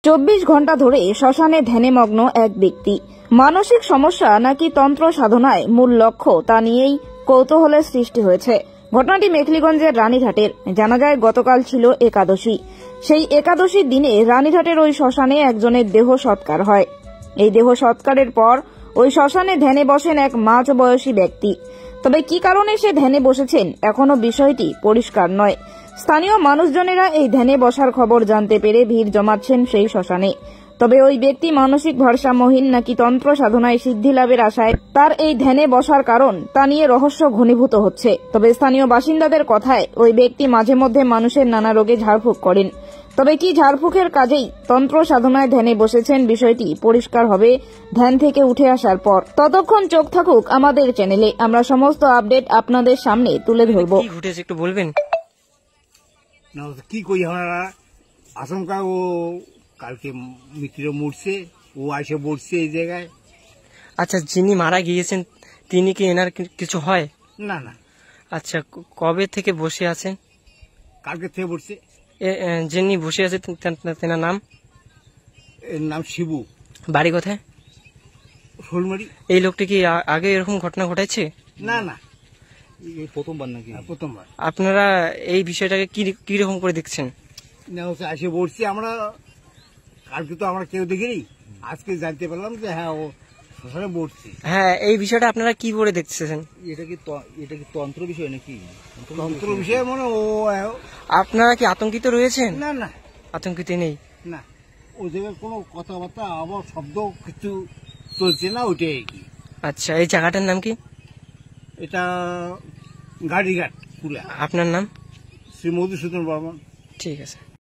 24 ঘন্টা ধরে শ্মশানে ধ্যানে মগ্ন এক ব্যক্তি। মানসিক সমস্যা নাকি তন্ত্র সাধনায় মূল লক্ষ্য তা নিয়েই কৌতূহলের সৃষ্টি হয়েছে। ঘটনাটি মেখলিগঞ্জের রানীঘাটের। জানা যায় গতকাল ছিল একাদশী। সেই একাদশীর দিনে রানীঘাটের ওই শ্মশানে একজনের দেহ সৎকার হয়। এই দেহ সৎকারের পর ওই শ্মশানে ধ্যানে বসেন এক মাঝ বয়সী ব্যক্তি। তবে কি কারণে সে ধ্যানে বসেছেন এখনো বিষয়টি পরিষ্কার নয়। স্থানীয় মানুষজনেরা এই ধ্যানে বসার খবর জানতে পেরে ভিড় জমাচ্ছেন সেই শ্মশানে। তবে ওই ব্যক্তি মানসিক ভারসাম্যহীন নাকি তন্ত্র সাধনায় সিদ্ধি লাভের আশায় তার এই ধ্যানে বসার কারণ তা নিয়ে রহস্য ঘনীভূত হচ্ছে। তবে স্থানীয় বাসিন্দাদের কথায় ওই ব্যক্তি মাঝে মধ্যে মানুষের নানা রোগে ঝাড়ফুঁক করেন। তবে কি ঝাড়ফুঁকের কাজেই তন্ত্র সাধনায় ধ্যানে বসেছেন বিষয়টি পরিষ্কার হবে ধ্যান থেকে উঠে আসার পর। ততক্ষণ চোখ থাকুক আমাদের চ্যানেলে। আমরা সমস্ত আপডেট আপনাদের সামনে তুলে ধরব। কি ঘটেছে একটু বলবেন? না কি কই আমরা আচমকা ও কালকে মিত্র মরছে, ও এসে বসছে এই জায়গায়। আচ্ছা, যিনি মারা গিয়েছেন তিনি কি এনার কিছু হয়? না না। আচ্ছা, কবে থেকে বসে আছেন? কালকে থেকে বসছে। যিনি বসে আছে তেনার নাম? এর নাম শিবু। বাড়ি কোথায়? শোলমারি। এই লোকটি কি আগে এরকম ঘটনা ঘটাইছে? না না, প্রথমবার নাকি? প্রথমবার। আপনারা এই বিষয়টাকে কি রকম করে দেখছেন? না হচ্ছে এসে বসছি আমরা, কালকে তো আমরা কেউ দেখিনি, আজকে জানতে পারলাম যে হ্যাঁ ও শ্মশানে বসছে। হ্যাঁ, এই বিষয়টা আপনারা কি করে দেখতেছেন? এটা কি তন্ত্র বিষয় নাকি? তন্ত্র বিষয়ে মনে ও আপনারা কি আতঙ্কিত রয়েছেন? না না আতঙ্কিত নেই। না, ওই জায়গায় কোনো কথাবার্তা আবার শব্দ কিছু চলছে না, ওইটাই আর কি। আচ্ছা, এই জায়গাটার নাম কি? এটা গাড়িঘাট পুরা। আপনার নাম? শ্রী মধুসূদন বর্মন। ঠিক আছে।